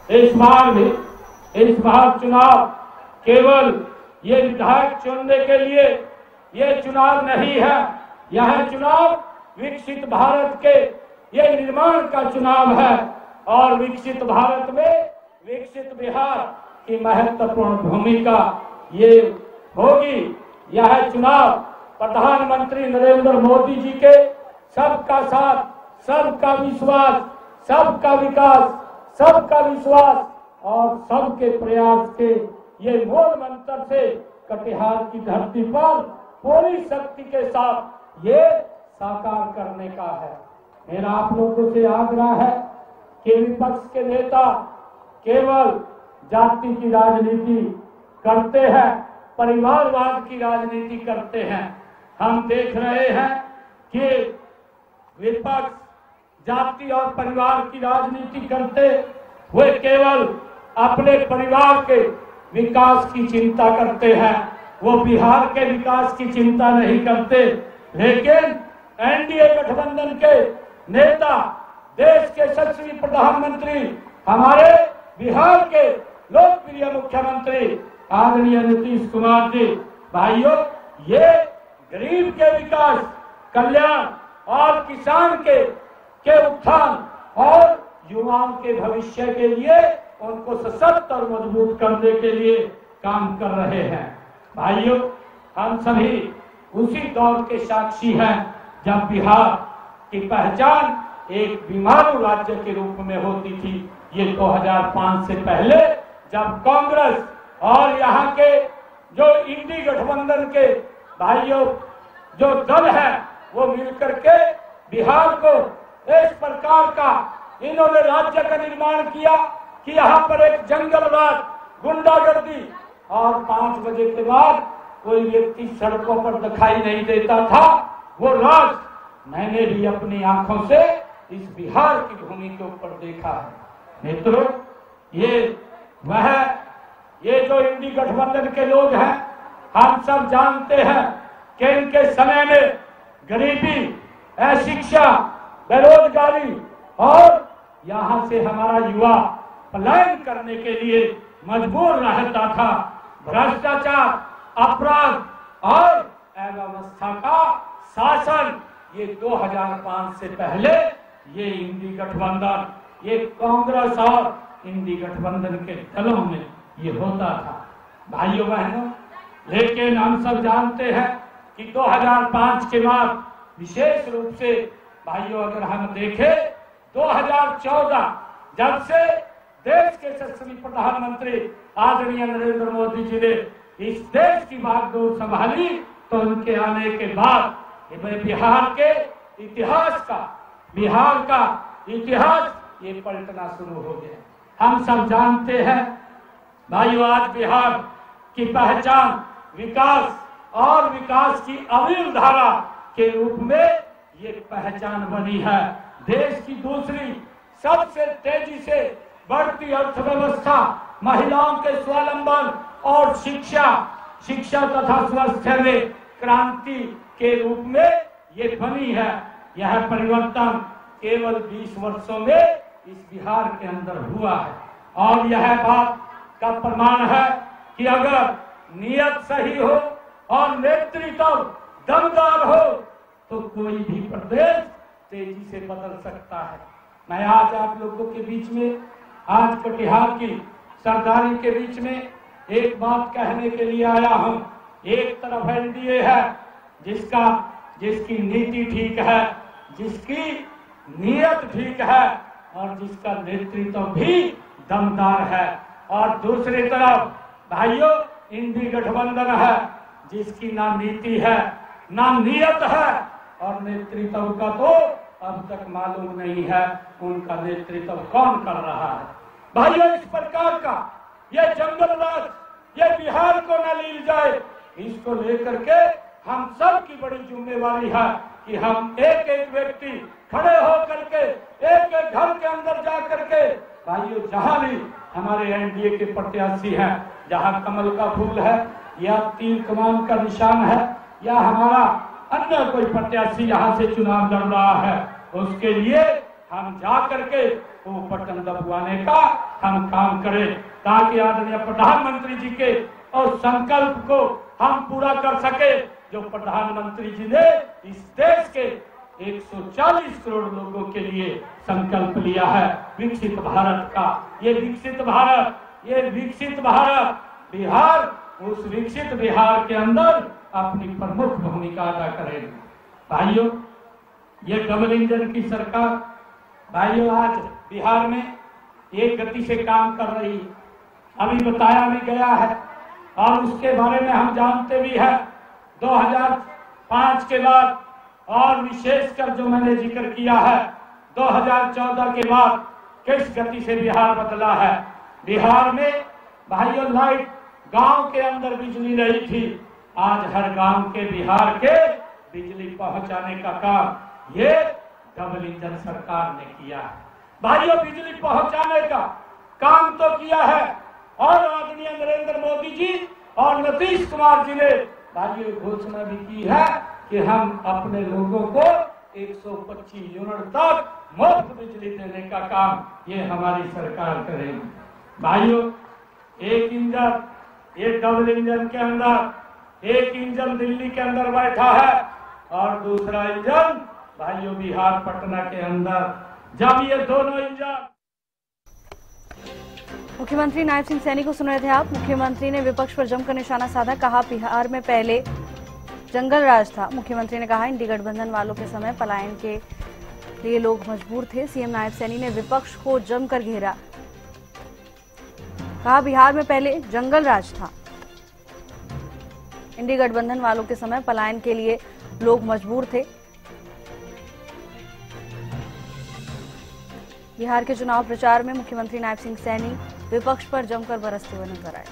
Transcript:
इस बार चुनाव केवल ये विधायक चुनने के लिए ये चुनाव नहीं है। यह चुनाव विकसित भारत के ये निर्माण का चुनाव है और विकसित भारत में विकसित बिहार की महत्वपूर्ण भूमिका ये होगी। यह चुनाव प्रधानमंत्री नरेंद्र मोदी जी के सबका साथ, सबका विश्वास, सबका विकास, सबका विश्वास और सबके प्रयास के ये मूल मंत्र से कटिहार की धरती पर पूरी शक्ति के साथ ये साकार करने का है। मेरा आप लोगों से आग्रह है कि विपक्ष के नेता केवल जाति की राजनीति करते हैं, परिवारवाद की राजनीति करते हैं। हम देख रहे हैं कि विपक्ष जाति और परिवार की राजनीति करते हुए केवल अपने परिवार के विकास की चिंता करते हैं, वो बिहार के विकास की चिंता नहीं करते। लेकिन एनडीए गठबंधन के नेता, देश के यशस्वी प्रधानमंत्री, हमारे बिहार के लोकप्रिय मुख्यमंत्री आदरणीय नीतीश कुमार जी, भाइयों, ये गरीब के विकास, कल्याण और किसान के उत्थान और युवाओं के भविष्य के लिए उनको सशक्त और मजबूत करने के लिए काम कर रहे हैं। भाइयों, हम सभी उसी दौर के साक्षी हैं जब बिहार की पहचान एक बीमारू राज्य के रूप में होती थी। ये 2005 से पहले जब कांग्रेस और यहाँ के जो इंडी गठबंधन के भाइयों जो दल है वो मिलकर के बिहार को इस प्रकार का इन्होंने राज्य का निर्माण किया कि यहाँ पर एक जंगल राज, गुंडागर्दी और 5 बजे के बाद कोई व्यक्ति सड़कों पर दिखाई नहीं देता था। वो राज मैंने भी अपनी आंखों से इस बिहार की भूमि के ऊपर देखा है। मित्रों, ये जो इंडी गठबंधन के लोग हैं, हम सब जानते हैं कि इनके समय में गरीबी, अशिक्षा, बेरोजगारी और यहाँ से हमारा युवा पलायन करने के लिए मजबूर रहता था। भ्रष्टाचार, अपराध और अव्यवस्था का शासन ये 2005 से पहले ये इंडी गठबंधन, ये कांग्रेस और इंडी गठबंधन के दलों में ये होता था। भाइयों बहनों, लेकिन हम सब जानते हैं कि 2005 के बाद विशेष रूप से भाइयों अगर हम देखें 2014 जब से देश के यशस्वी प्रधानमंत्री आदरणीय नरेंद्र मोदी जी ने इस देश की बागडोर संभाली, तो उनके आने के बाद बिहार का इतिहास ये पलटना शुरू हो गया। हम सब जानते हैं भाइयों, आज बिहार की पहचान विकास और विकास की अविरल धारा के रूप में ये पहचान बनी है। देश की दूसरी सबसे तेजी से बढ़ती अर्थव्यवस्था, महिलाओं के स्वावलंबन और शिक्षा तथा स्वास्थ्य में क्रांति के रूप में ये बनी है। यह परिवर्तन केवल 20 वर्षों में इस बिहार के अंदर हुआ है और यह बात का प्रमाण है कि अगर नियत सही हो और नेतृत्व दमदार हो तो कोई भी प्रदेश तेजी से बदल सकता है। मैं आज आप लोगों के बीच में, आज कटिहार की सरदारी के बीच में एक बात कहने के लिए आया हूं। एक तरफ एनडीए है जिसकी नीति ठीक है, जिसकी नीयत ठीक है और जिसका नेतृत्व भी दमदार है, और दूसरी तरफ भाइयों इंडी गठबंधन है जिसकी ना नीति है ना नीयत है और नेतृत्व का तो अब तक मालूम नहीं है उनका नेतृत्व कौन कर रहा है। भाइयों, इस प्रकार का ये जंगल राज ये बिहार को न लील जाए, इसको लेकर के हम सब की बड़ी जिम्मेवारी है कि हम एक एक व्यक्ति खड़े होकर के एक एक घर के अंदर जा करके भाइयों, जहां भी हमारे एनडीए के प्रत्याशी हैं, जहां कमल का फूल है या तीर कमान का निशान है या हमारा अन्य कोई प्रत्याशी यहाँ से चुनाव लड़ रहा है, उसके लिए हम जा करके वो बटन दबवाने का हम काम करें, ताकि आदरणीय प्रधानमंत्री जी के और संकल्प को हम पूरा कर सके, जो प्रधानमंत्री जी ने इस देश के 140 करोड़ लोगों के लिए संकल्प लिया है विकसित भारत का। ये विकसित भारत बिहार उस विकसित बिहार के अंदर अपनी प्रमुख भूमिका अदा करेगा। भाइयों, ये डबल इंजन की सरकार भाइयों आज बिहार में एक गति से काम कर रही है, अभी बताया भी गया है और उसके बारे में हम जानते भी हैं। 2005 के बाद और विशेषकर जो मैंने जिक्र किया है 2014 के बाद किस गति से बिहार बदला है। बिहार में भाइयों लाइट गांव के अंदर बिजली नहीं थी, आज हर गांव के बिहार के बिजली पहुंचाने का काम ये डबल इंजन सरकार ने किया है। भाइयों, बिजली पहुंचाने का काम तो किया है और आदरणीय नरेंद्र मोदी जी और नीतीश कुमार जी ने भाइयों घोषणा भी की है कि हम अपने लोगों को 125 यूनिट तक मुफ्त बिजली देने का काम ये हमारी सरकार करेगी। भाइयों, एक इंजन ये डबल इंजन के अंदर एक इंजन दिल्ली के अंदर बैठा है और दूसरा इंजन भाइयों बिहार पटना के अंदर। जब ये दोनों इंजन मुख्यमंत्री नायब सिंह सैनी को सुन रहे थे आप। मुख्यमंत्री ने विपक्ष पर जमकर निशाना साधा, कहा बिहार में पहले जंगल राज था। मुख्यमंत्री ने कहा इंडी गठबंधन वालों के समय पलायन के लिए लोग मजबूर थे। सीएम नायब सैनी ने विपक्ष को जमकर घेरा, कहा बिहार में पहले जंगल राज था, इंडी गठबंधन वालों के समय पलायन के लिए लोग मजबूर थे। बिहार के चुनाव प्रचार में मुख्यमंत्री नायब सिंह सैनी विपक्ष पर जमकर बरसते हुए नजर आए।